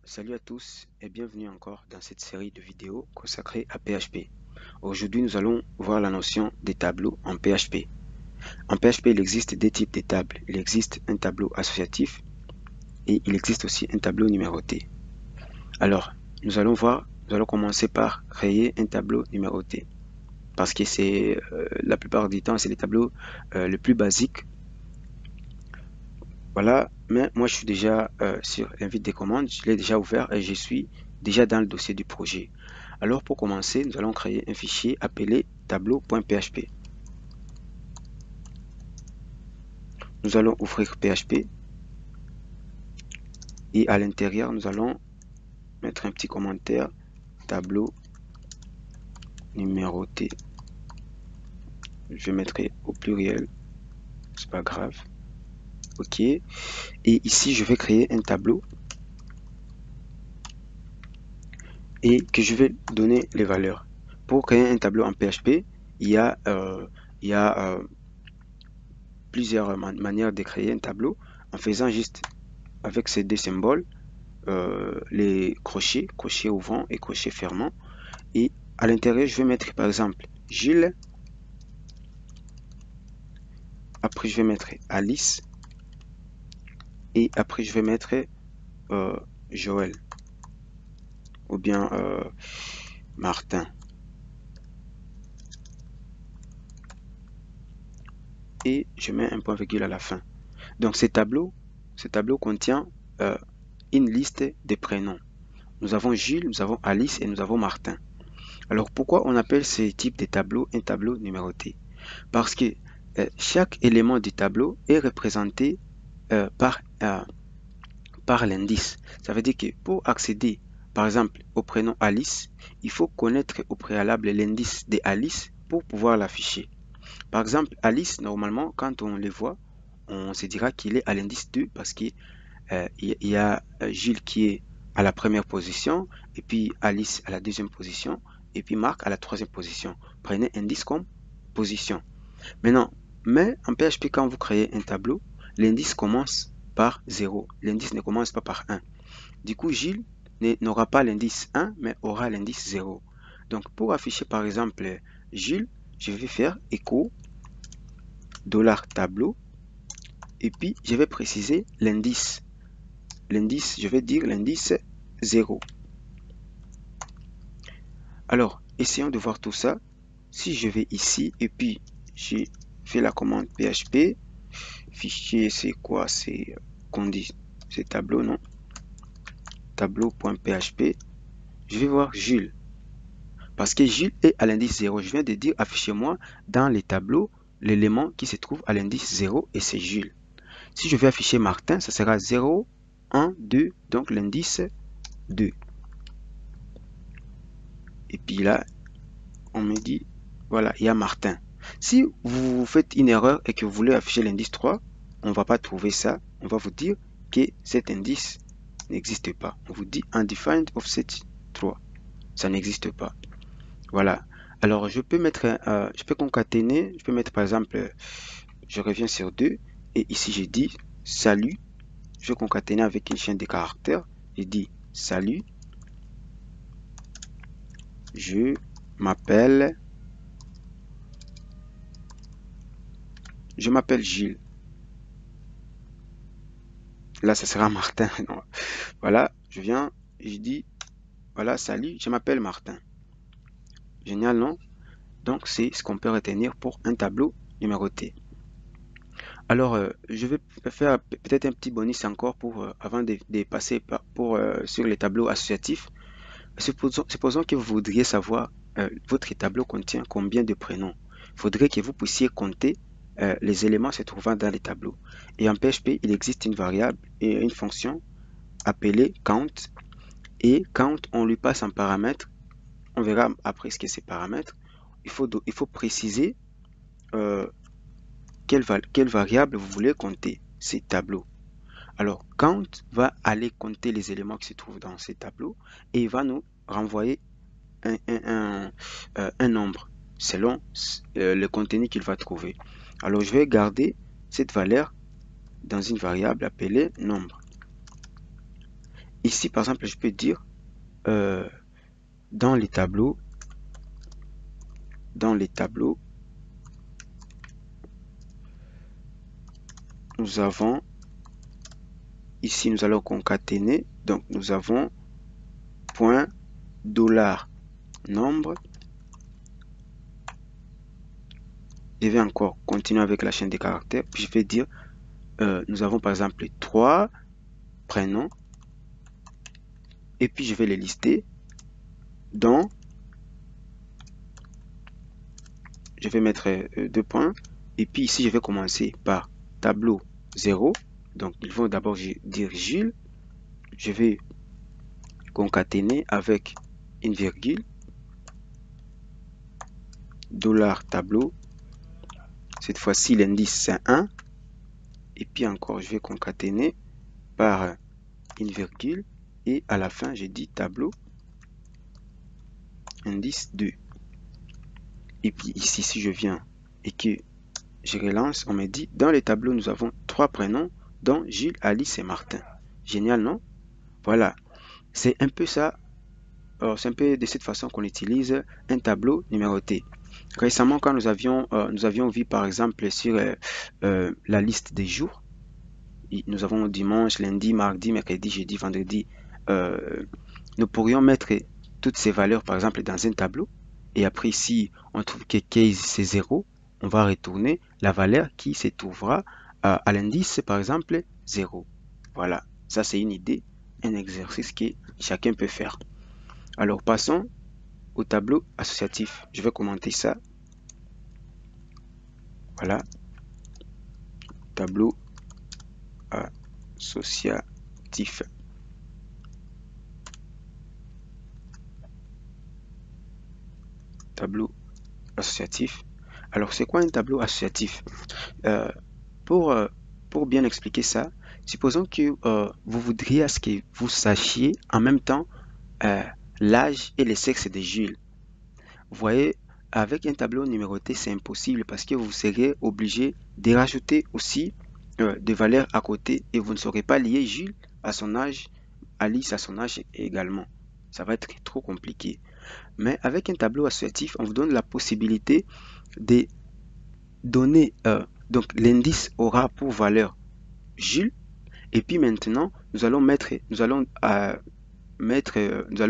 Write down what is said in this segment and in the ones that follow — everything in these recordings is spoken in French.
Salut à tous et bienvenue encore dans cette série de vidéos consacrée à PHP. Aujourd'hui, nous allons voir la notion des tableaux en PHP. En PHP, il existe deux types de tables. Il existe un tableau associatif et il existe aussi un tableau numéroté. Alors, nous allons commencer par créer un tableau numéroté parce que c'est la plupart du temps, c'est les tableaux les plus basiques. Voilà, mais moi je suis déjà sur l'invite des commandes, je l'ai déjà ouvert et je suis déjà dans le dossier du projet. Alors pour commencer, nous allons créer un fichier appelé tableau.php. Nous allons ouvrir PHP et à l'intérieur, nous allons mettre un petit commentaire tableau numéroté. Je mettrai au pluriel, c'est pas grave. Ok, et ici je vais créer un tableau et que je vais donner les valeurs. Pour créer un tableau en PHP, il y a plusieurs manières de créer un tableau en faisant juste avec ces deux symboles, les crochet ouvrant et crochet fermant. Et à l'intérieur, je vais mettre par exemple Gilles. Après, je vais mettre Alice. Et après, je vais mettre Joël. Ou bien Martin. Et je mets un point virgule à la fin. Donc, ce tableau contient une liste des prénoms. Nous avons Gilles, nous avons Alice et nous avons Martin. Alors, pourquoi on appelle ce type de tableau un tableau numéroté? Parce que chaque élément du tableau est représenté par l'indice. Ça veut dire que pour accéder, par exemple, au prénom Alice, il faut connaître au préalable l'indice de Alice pour pouvoir l'afficher. Par exemple, Alice, normalement, quand on le voit, on se dira qu'il est à l'indice 2 parce qu'il y a Gilles qui est à la première position, et puis Alice à la deuxième position, et puis Marc à la troisième position. Prenez indice comme position. Maintenant, mais en PHP, quand vous créez un tableau, l'indice commence par 0. L'indice ne commence pas par 1. Du coup, Gilles n'aura pas l'indice 1, mais aura l'indice 0. Donc, pour afficher par exemple Gilles, je vais faire écho $tableau et puis je vais préciser l'indice. L'indice, je vais dire l'indice 0. Alors, essayons de voir tout ça. Si je vais ici et puis j'ai fait la commande PHP, fichier c'est quoi? C'est tableau, non? Tableau.php. Je vais voir Jules. Parce que Jules est à l'indice 0. Je viens de dire affichez-moi dans les tableaux l'élément qui se trouve à l'indice 0 et c'est Jules. Si je vais afficher Martin, ça sera 0, 1, 2, donc l'indice 2. Et puis là, on me dit, voilà, il y a Martin. Si vous faites une erreur et que vous voulez afficher l'indice 3, on ne va pas trouver ça. On va vous dire que cet indice n'existe pas. On vous dit undefined offset 3. Ça n'existe pas. Voilà. Alors, je peux concaténer. Je peux mettre par exemple, je reviens sur 2. Et ici, j'ai dit salut. Je vais concaténer avec une chaîne de caractères. J'ai dit salut. Je m'appelle Gilles. Là, ce sera Martin. Voilà, je dis, voilà, salut, je m'appelle Martin. Génial, non? Donc, c'est ce qu'on peut retenir pour un tableau numéroté. Alors, je vais faire peut-être un petit bonus encore avant de passer sur les tableaux associatifs. Supposons que vous voudriez savoir, votre tableau contient combien de prénoms. Il faudrait que vous puissiez compter les éléments se trouvant dans les tableaux. Et en PHP, il existe une variable et une fonction appelée count. Et quand on lui passe un paramètre, on verra après ce que c'est paramètre, il faut préciser quelle variable vous voulez compter ces tableaux. Alors, count va aller compter les éléments qui se trouvent dans ces tableaux et il va nous renvoyer un nombre selon le contenu qu'il va trouver. Alors, je vais garder cette valeur dans une variable appelée nombre. ici, par exemple, je peux dire dans les tableaux, nous avons, ici, nous allons concaténer. Donc, nous avons point dollar nombre. Je vais encore continuer avec la chaîne des caractères. Puis je vais dire, nous avons par exemple 3 prénoms. Et puis je vais les lister. Donc, je vais mettre 2 points. Et puis ici, je vais commencer par tableau 0. Donc, ils vont d'abord dire Gilles. Je vais concaténer avec une virgule. Dollar tableau. Cette fois-ci, l'indice, c'est 1. Et puis encore, je vais concaténer par une virgule. Et à la fin, je dis tableau indice 2. Et puis ici, si je viens et que je relance, on me dit, dans les tableaux, nous avons 3 prénoms, dont Gilles, Alice et Martin. Génial, non? Voilà. C'est un peu ça. C'est un peu de cette façon qu'on utilise un tableau numéroté. Récemment, quand nous avions vu, par exemple, sur la liste des jours, nous avons dimanche, lundi, mardi, mercredi, jeudi, vendredi. Nous pourrions mettre toutes ces valeurs, par exemple, dans un tableau. Et après, si on trouve que case c'est 0, on va retourner la valeur qui se trouvera à l'indice, par exemple, 0. Voilà, ça c'est une idée, un exercice que chacun peut faire. Alors, passons au tableau associatif. Je vais commenter ça. Voilà, tableau associatif. Tableau associatif. Alors, c'est quoi un tableau associatif? Pour, pour bien expliquer ça, supposons que vous voudriez à ce que vous sachiez en même temps l'âge et le sexe de Jules. Vous voyez, avec un tableau numéroté, c'est impossible parce que vous serez obligé de rajouter aussi des valeurs à côté et vous ne saurez pas lier Jules à son âge, Alice à son âge également. Ça va être trop compliqué. Mais avec un tableau associatif, on vous donne la possibilité de donner, donc l'indice aura pour valeur Jules, et puis maintenant, nous allons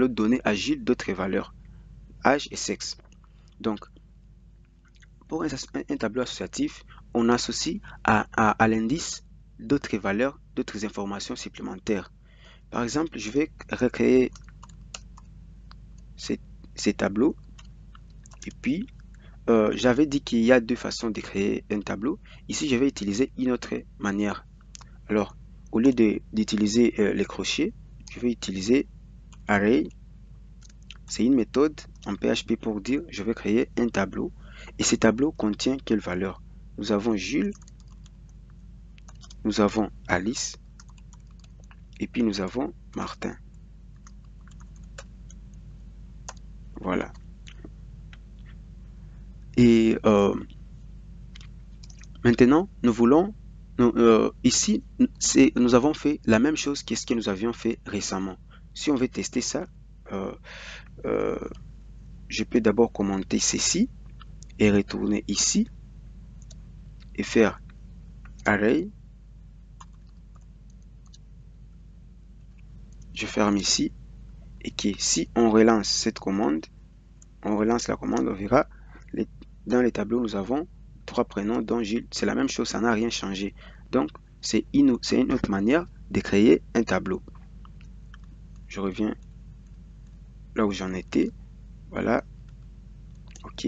donner à Jules d'autres valeurs, âge et sexe. Donc, pour un tableau associatif, on associe à l'indice d'autres valeurs, d'autres informations supplémentaires. Par exemple, je vais recréer ces tableaux. Et puis, j'avais dit qu'il y a 2 façons de créer un tableau. Ici, je vais utiliser une autre manière. Alors, au lieu d'utiliser les crochets, je vais utiliser array. C'est une méthode en PHP pour dire je vais créer un tableau. Et ce tableau contient quelle valeur? Nous avons Jules, nous avons Alice, et puis nous avons Martin. Voilà. Et maintenant, nous voulons, ici, nous avons fait la même chose que ce que nous avions fait récemment. Si on veut tester ça, je peux d'abord commenter ceci et retourner ici et faire array. Je ferme ici et que si on relance cette commande, on relance la commande, on verra dans les tableaux nous avons 3 prénoms dont Gilles. C'est la même chose, ça n'a rien changé. Donc c'est une autre manière de créer un tableau. Je reviens là où j'en étais. Voilà. Ok.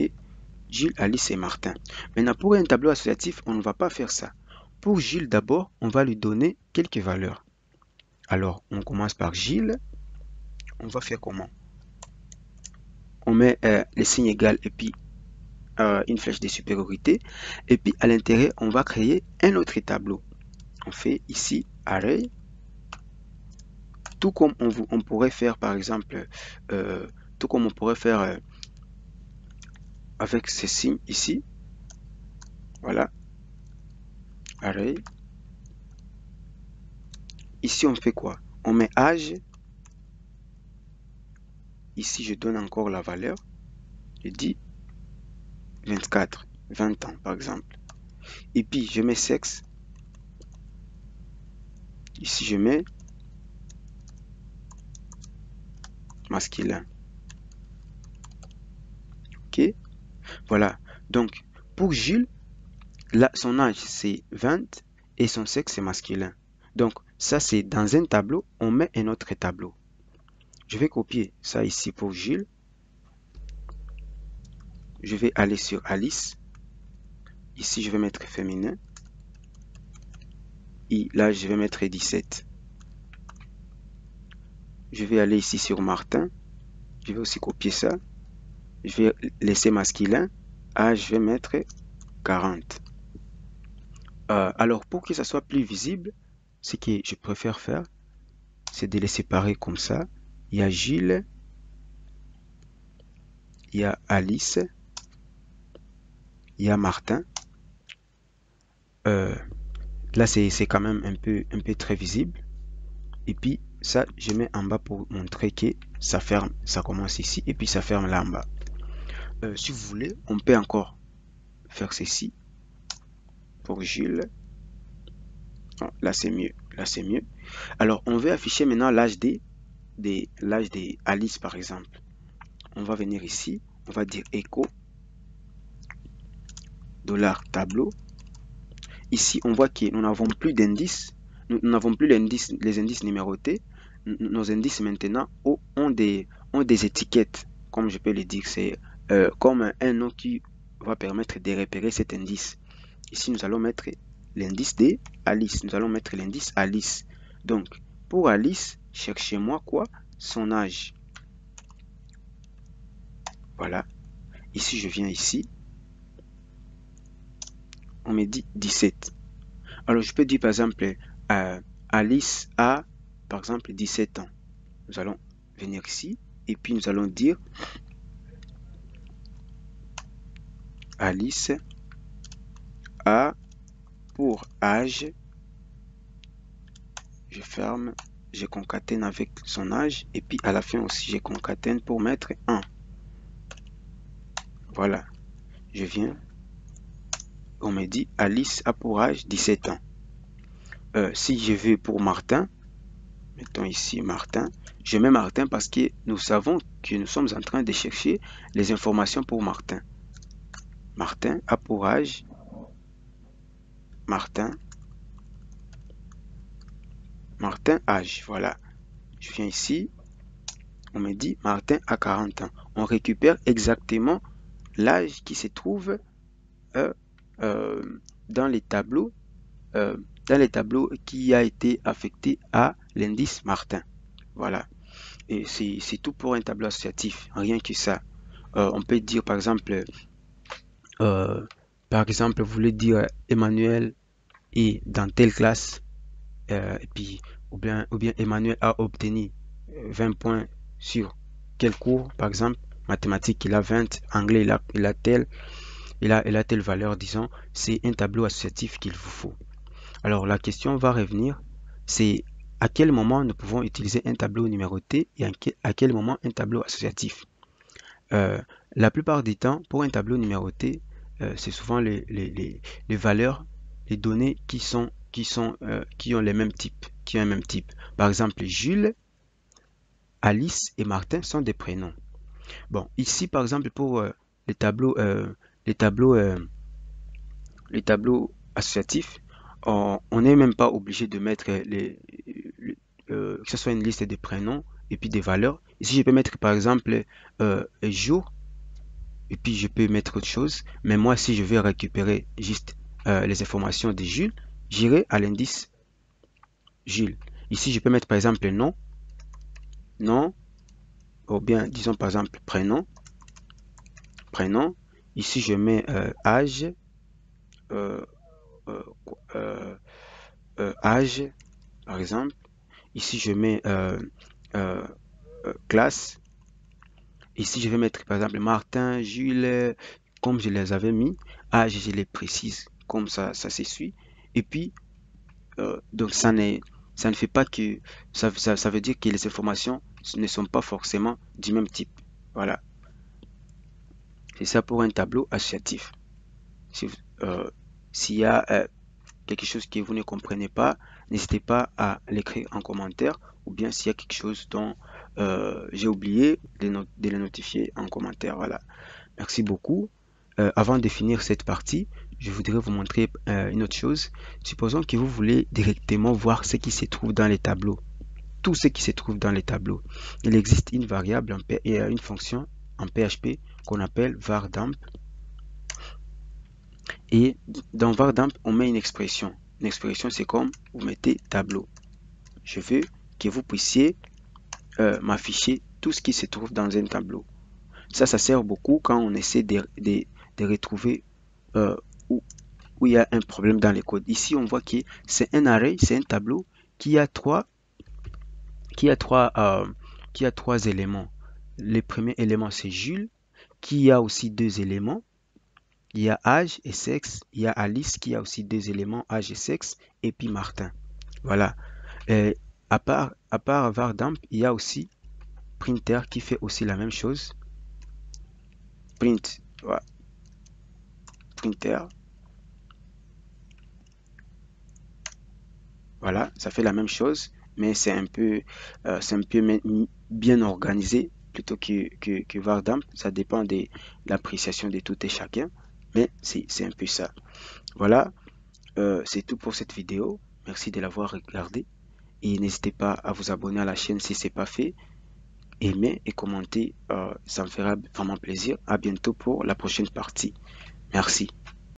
Gilles, Alice et Martin. Maintenant pour un tableau associatif, on ne va pas faire ça. Pour Gilles d'abord, on va lui donner quelques valeurs. Alors on commence par Gilles. On va faire comment? On met les signes égal et puis une flèche de supériorité. Et puis à l'intérieur, on va créer un autre tableau. On fait ici array. Tout comme on pourrait faire par exemple, tout comme on pourrait faire avec ces signes ici. Voilà. Array. Ici, on fait quoi? On met âge ici, je donne encore la valeur. Je dis 24, 20 ans, par exemple. Et puis, je mets sexe. Ici, je mets masculin. OK? Voilà. Donc, pour Jules, là, son âge, c'est 20 et son sexe, c'est masculin. Donc, ça, c'est dans un tableau. On met un autre tableau. Je vais copier ça ici pour Jules. Je vais aller sur Alice. Ici, je vais mettre féminin. Et là, je vais mettre 17. Je vais aller ici sur Martin. Je vais aussi copier ça. Je vais laisser masculin. Âge, je vais mettre 40. Alors, pour que ça soit plus visible, ce que je préfère faire, c'est de les séparer comme ça. Il y a Gilles, il y a Alice, il y a Martin. Là, c'est quand même un peu très visible. Et puis, ça, je mets en bas pour montrer que ça ferme, ça commence ici et puis ça ferme là en bas. Si vous voulez, on peut encore faire ceci pour Gilles. Oh, là, c'est mieux. Là, c'est mieux. Alors, on veut afficher maintenant l'âge des Alice, par exemple. On va venir ici. On va dire echo $tableau. Ici, on voit que nous n'avons plus d'indices. Nous n'avons plus les indices numérotés. Nos indices maintenant ont des étiquettes, comme je peux le dire. C'est comme un nom qui va permettre de repérer cet indice. Ici, nous allons mettre l'indice de Alice. Nous allons mettre l'indice Alice. Donc, pour Alice, cherchez-moi quoi? Son âge. Voilà. Ici, je viens ici. On me dit 17. Alors, je peux dire, par exemple, Alice a, par exemple, 17 ans. Nous allons venir ici. Et puis, nous allons dire Alice a pour âge. Je ferme. Je concatène avec son âge. Et puis, à la fin aussi, je concatène pour mettre 1. Voilà. Je viens. On me dit Alice a pour âge 17 ans. Si je vais pour Martin, mettons ici Martin, je mets Martin parce que nous savons que nous sommes en train de chercher les informations pour Martin. Martin a pour âge Martin âge, voilà. Je viens ici, on me dit Martin a 40 ans. On récupère exactement l'âge qui se trouve dans les tableaux qui a été affecté à l'indice Martin. Voilà. Et c'est tout pour un tableau associatif, rien que ça. On peut dire par exemple, vous voulez dire Emmanuel est dans telle classe, et puis ou bien Emmanuel a obtenu 20 points sur quel cours, par exemple, mathématiques il a 20, anglais il a telle valeur, disons, c'est un tableau associatif qu'il vous faut. Alors la question va revenir, c'est à quel moment nous pouvons utiliser un tableau numéroté et à quel moment un tableau associatif. La plupart du temps, pour un tableau numéroté, c'est souvent les valeurs, les données qui ont les mêmes types, qui ont un même type. Par exemple, Jules, Alice et Martin sont des prénoms. Bon, ici par exemple pour les tableaux, les tableaux, les tableaux associatifs, on n'est même pas obligé de mettre que ce soit une liste des prénoms et puis des valeurs. Ici, je peux mettre par exemple jour et puis je peux mettre autre chose. Mais moi, si je vais récupérer juste les informations de Jules, j'irai à l'indice Jules. Ici, je peux mettre par exemple nom, ou bien disons par exemple prénom. Ici, je mets âge, euh, euh, âge, par exemple. Ici, je mets classe. Ici, je vais mettre par exemple Martin, Jules, comme je les avais mis. Âge, je les précise comme ça s'essuie. Et puis, donc ça ne fait pas que ça veut dire que les informations ne sont pas forcément du même type. Voilà, c'est ça pour un tableau associatif. S'il y a quelque chose que vous ne comprenez pas, n'hésitez pas à l'écrire en commentaire, ou bien s'il y a quelque chose dont j'ai oublié de le notifier en commentaire. Voilà, merci beaucoup. Avant de finir cette partie, je voudrais vous montrer une autre chose. Supposons que vous voulez directement voir ce qui se trouve dans les tableaux. Tout ce qui se trouve dans les tableaux. Il existe une variable et une fonction en PHP qu'on appelle vardamp. Et dans vardamp, on met une expression. Une expression, c'est comme vous mettez tableau. Je veux que vous puissiez m'afficher tout ce qui se trouve dans un tableau. Ça sert beaucoup quand on essaie de retrouver euh, où, où il y a un problème dans les codes. Ici, on voit que c'est un array, c'est un tableau qui a trois éléments. Le premier élément, c'est Jules, qui a aussi deux éléments. Il y a âge et sexe. Il y a Alice, qui a aussi deux éléments, âge et sexe. Et puis Martin. Voilà. Et à part Vardamp, il y a aussi Printer qui fait aussi la même chose. Print, voilà. Printer. Voilà, ça fait la même chose, mais c'est un peu bien organisé plutôt que Vardamp. Ça dépend de l'appréciation de tout et chacun, mais c'est un peu ça. Voilà, c'est tout pour cette vidéo. Merci de l'avoir regardé et n'hésitez pas à vous abonner à la chaîne si ce n'est pas fait. Aimer et commenter, ça me fera vraiment plaisir. À bientôt pour la prochaine partie. Merci.